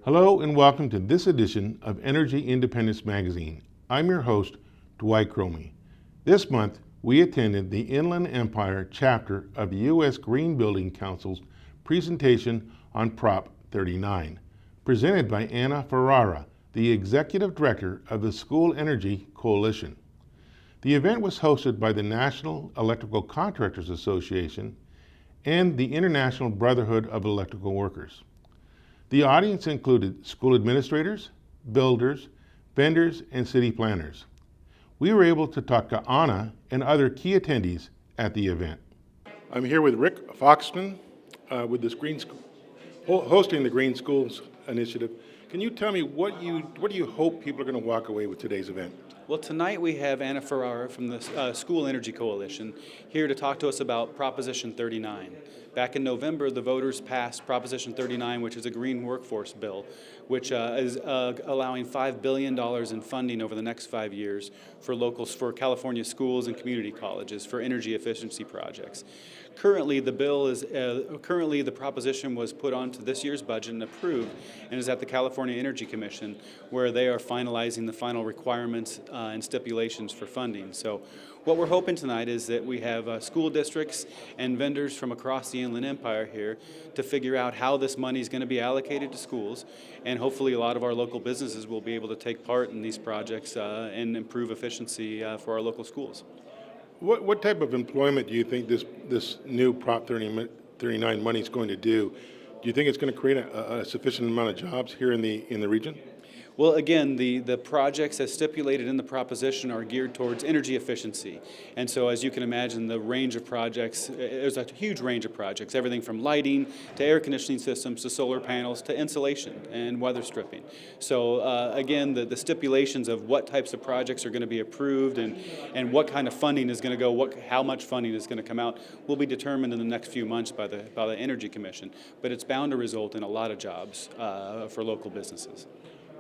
Hello and welcome to this edition of Energy Independence Magazine. I'm your host, Dwight Cromie. This month, we attended the Inland Empire chapter of the U.S. Green Building Council's presentation on Prop 39, presented by Anna Ferrera, the Executive Director of the School Energy Coalition. The event was hosted by the National Electrical Contractors Association and the International Brotherhood of Electrical Workers. The audience included school administrators, builders, vendors, and city planners. We were able to talk to Anna and other key attendees at the event. I'm here with Rick Foxman with this hosting the Green Schools Initiative. Can you tell me what do you hope people are going to walk away with today's event? Well, tonight we have Anna Ferrera from the School Energy Coalition here to talk to us about Proposition 39. Back in November, the voters passed Proposition 39, which is a green workforce bill, which is allowing $5 billion in funding over the next 5 years for California schools and community colleges for energy efficiency projects. Currently, the proposition was put onto this year's budget and approved, and is at the California Energy Commission, where they are finalizing the final requirements and stipulations for funding. So, what we're hoping tonight is that we have school districts and vendors from across the Inland Empire here to figure out how this money is going to be allocated to schools, and hopefully a lot of our local businesses will be able to take part in these projects and improve efficiency for our local schools. What type of employment do you think this new Prop 39 money is going to do? Do you think it's going to create a sufficient amount of jobs here in the region? Well, again, the projects as stipulated in the proposition are geared towards energy efficiency. And so, as you can imagine, the range of projects, there's a huge range of projects, everything from lighting to air conditioning systems to solar panels to insulation and weather stripping. So, again, the stipulations of what types of projects are going to be approved and what kind of funding is going to go, how much funding is going to come out, will be determined in the next few months by the Energy Commission. But it's bound to result in a lot of jobs for local businesses.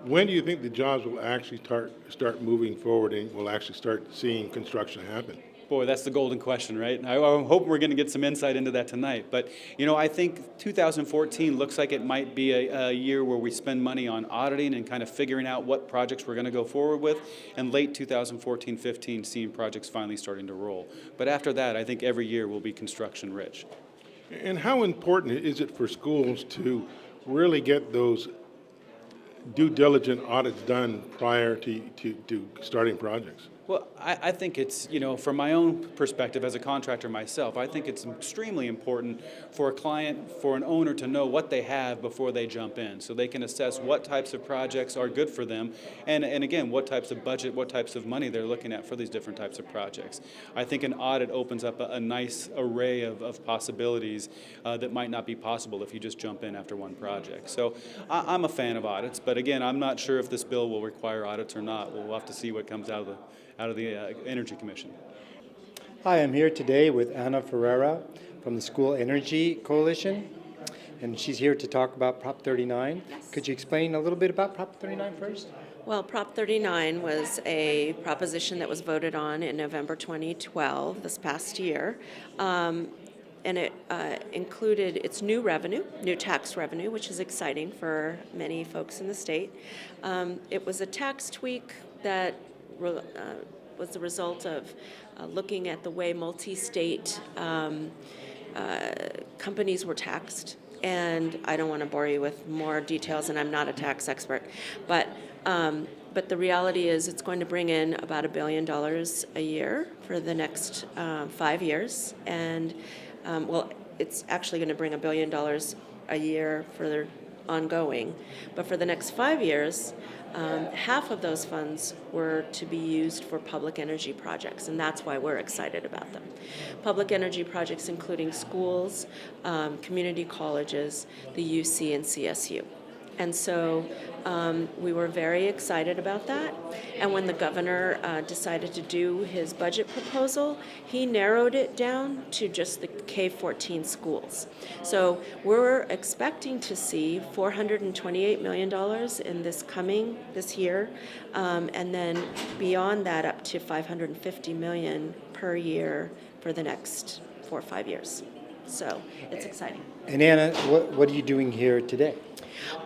When do you think the jobs will actually start moving forward and we'll actually start seeing construction happen? Boy, that's the golden question, right? I hope we're going to get some insight into that tonight. But, I think 2014 looks like it might be a year where we spend money on auditing and kind of figuring out what projects we're going to go forward with. And late 2014-15, seeing projects finally starting to roll. But after that, I think every year will be construction rich. And how important is it for schools to really get those due diligent audits done prior to starting projects? Well, I think it's, from my own perspective as a contractor myself, I think it's extremely important for a client, for an owner to know what they have before they jump in, so they can assess what types of projects are good for them, and again, what types of budget, what types of money they're looking at for these different types of projects. I think an audit opens up a nice array of possibilities that might not be possible if you just jump in after one project. So I'm a fan of audits, but again, I'm not sure if this bill will require audits or not. We'll have to see what comes out of the Energy Commission. Hi, I'm here today with Anna Ferrera from the School Energy Coalition, and she's here to talk about Prop 39. Yes. Could you explain a little bit about Prop 39 first? Well, Prop 39 was a proposition that was voted on in November 2012, this past year, and it included its new tax revenue, which is exciting for many folks in the state. It was a tax tweak that was the result of looking at the way multi-state companies were taxed. And I don't want to bore you with more details, and I'm not a tax expert, but the reality is it's going to bring in about $1 billion a year for the next 5 years, and it's actually going to bring $1 billion a year for ongoing, but for the next 5 years, half of those funds were to be used for public energy projects, and that's why we're excited about them. Public energy projects including schools, community colleges, the UC and CSU. And so we were very excited about that. And when the governor decided to do his budget proposal, he narrowed it down to just the K-14 schools. So we're expecting to see $428 million in this year, and then beyond that up to $550 million per year for the next 4 or 5 years. So it's exciting. And Anna, what are you doing here today?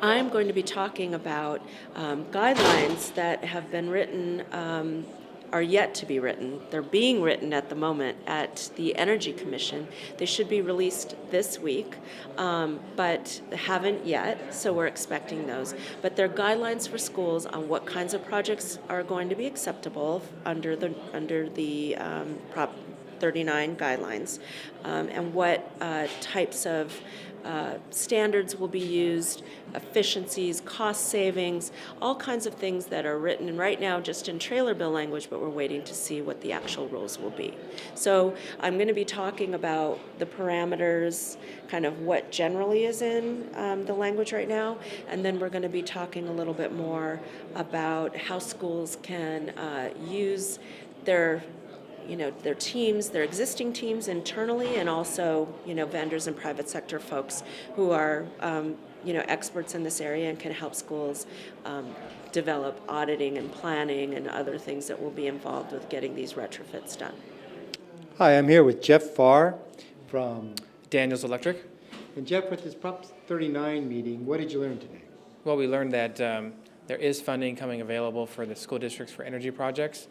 I'm going to be talking about guidelines that have been written, are yet to be written. They're being written at the moment at the Energy Commission. They should be released this week, but haven't yet, so we're expecting those. But they're guidelines for schools on what kinds of projects are going to be acceptable under the Prop 39 guidelines, and what types of standards will be used, efficiencies, cost savings, all kinds of things that are written right now just in trailer bill language, but we're waiting to see what the actual rules will be. So I'm going to be talking about the parameters, kind of what generally is in the language right now, and then we're going to be talking a little bit more about how schools can use their teams, their existing teams internally, and also, vendors and private sector folks who are, experts in this area and can help schools develop auditing and planning and other things that will be involved with getting these retrofits done. Hi, I'm here with Jeff Farr from Daniels Electric. And Jeff, with this Prop 39 meeting, what did you learn today? Well, we learned that there is funding coming available for the school districts for energy projects,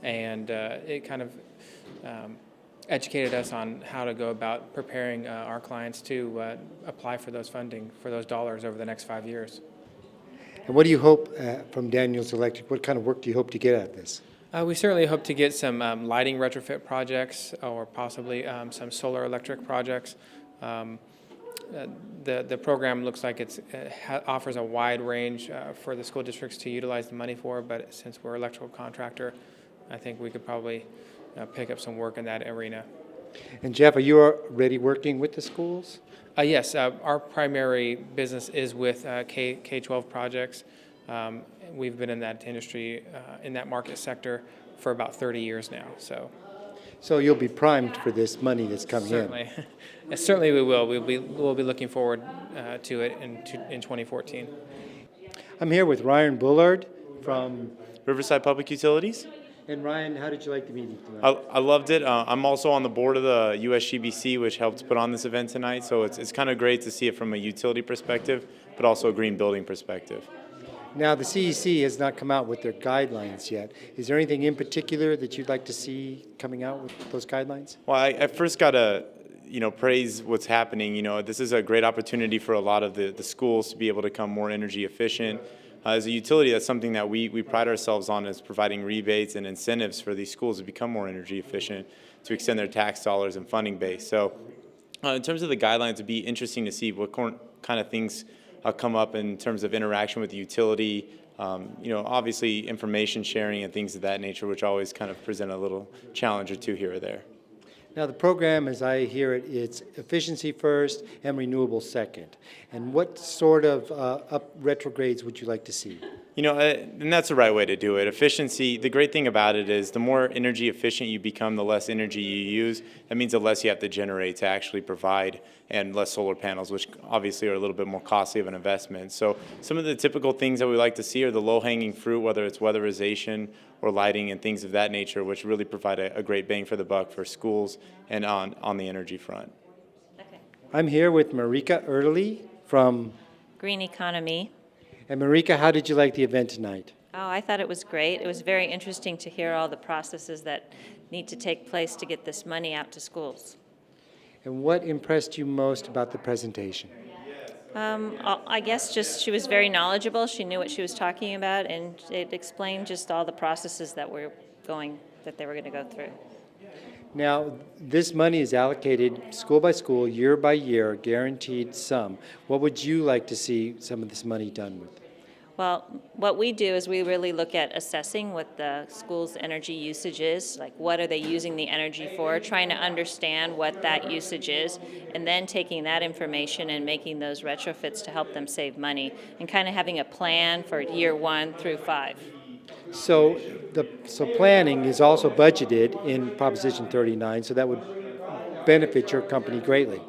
and it kind of educated us on how to go about preparing our clients to apply for those funding, for those dollars over the next 5 years. And what do you hope from Daniels Electric? What kind of work do you hope to get out of this? We certainly hope to get some lighting retrofit projects, or possibly some solar electric projects. The program looks like it offers a wide range for the school districts to utilize the money for, but since we're an electrical contractor, I think we could probably pick up some work in that arena. And Jeff, are you already working with the schools? Yes, our primary business is with K-12 projects. We've been in that industry, in that market sector, for about 30 years now. So you'll be primed for this money that's coming Certainly. Certainly we will. We'll be looking forward to it in 2014. I'm here with Ryan Bullard from Riverside Public Utilities. And Ryan, how did you like the meeting tonight? I loved it. I'm also on the board of the USGBC, which helped put on this event tonight. So it's kind of great to see it from a utility perspective, but also a green building perspective. Now, the CEC has not come out with their guidelines yet. Is there anything in particular that you'd like to see coming out with those guidelines? Well, I first got to praise what's happening. This is a great opportunity for a lot of the schools to be able to become more energy efficient. As a utility, that's something that we pride ourselves on, is providing rebates and incentives for these schools to become more energy efficient, to extend their tax dollars and funding base. So in terms of the guidelines, it'd be interesting to see what kind of things come up in terms of interaction with the utility, obviously information sharing and things of that nature, which always kind of present a little challenge or two here or there. Now, the program, as I hear it, it's efficiency first and renewable second. And what sort of retrogrades would you like to see? And that's the right way to do it. Efficiency, the great thing about it is the more energy efficient you become, the less energy you use. That means the less you have to generate to actually provide, and less solar panels, which obviously are a little bit more costly of an investment. So some of the typical things that we like to see are the low-hanging fruit, whether it's weatherization or lighting and things of that nature, which really provide a great bang for the buck for schools and on the energy front. Okay. I'm here with Marika Early from Green Economy. And Marika, how did you like the event tonight? Oh, I thought it was great. It was very interesting to hear all the processes that need to take place to get this money out to schools. And what impressed you most about the presentation? I guess just she was very knowledgeable. She knew what she was talking about, and it explained just all the processes that they were going to go through. Now, this money is allocated school by school, year by year, guaranteed sum. What would you like to see some of this money done with? Well, what we do is we really look at assessing what the school's energy usage is, like what are they using the energy for, trying to understand what that usage is, and then taking that information and making those retrofits to help them save money, and kind of having a plan for year 1 through 5. So planning is also budgeted in Proposition 39, so that would benefit your company greatly.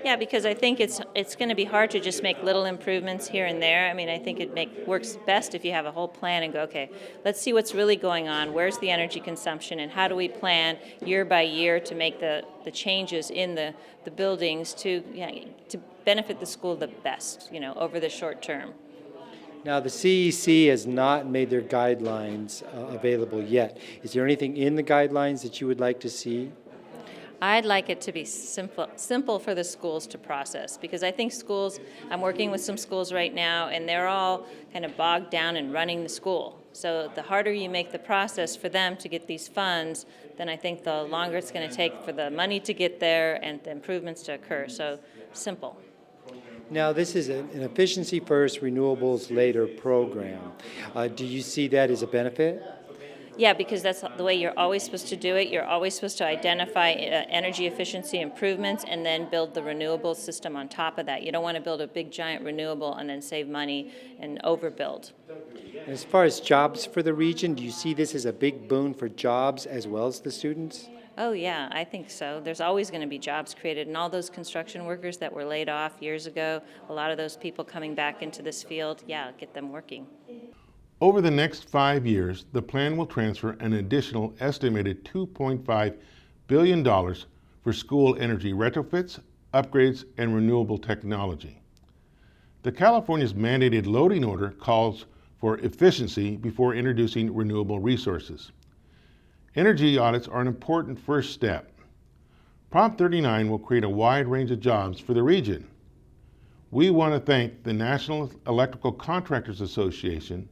Yeah, because I think it's going to be hard to just make little improvements here and there. I mean, I think works best if you have a whole plan and go, okay, let's see what's really going on. Where's the energy consumption, and how do we plan year by year to make the changes in the buildings to benefit the school the best, over the short term. Now, the CEC has not made their guidelines available yet. Is there anything in the guidelines that you would like to see? I'd like it to be simple for the schools to process, because I think I'm working with some schools right now, and they're all kind of bogged down in running the school. So the harder you make the process for them to get these funds, then I think the longer it's going to take for the money to get there and the improvements to occur. So simple. Now, this is an efficiency first, renewables later program. Do you see that as a benefit? Yeah, because that's the way you're always supposed to do it. You're always supposed to identify energy efficiency improvements and then build the renewable system on top of that. You don't want to build a big giant renewable and then save money and overbuild. As far as jobs for the region, do you see this as a big boon for jobs as well as the students? Oh yeah, I think so. There's always going to be jobs created, and all those construction workers that were laid off years ago, a lot of those people coming back into this field, get them working. Over the next 5 years, the plan will transfer an additional estimated $2.5 billion for school energy retrofits, upgrades, and renewable technology. The California's mandated loading order calls for efficiency before introducing renewable resources. Energy audits are an important first step. Prop 39 will create a wide range of jobs for the region. We want to thank the National Electrical Contractors Association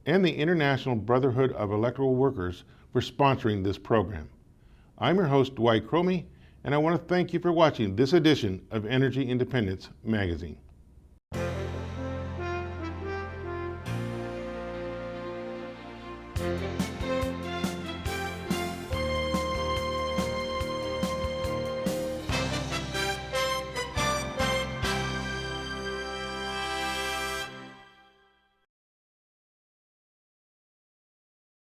and the International Brotherhood of Electrical Workers for sponsoring this program. I'm your host, Dwight Cromie, and I want to thank you for watching this edition of Energy Independence Magazine.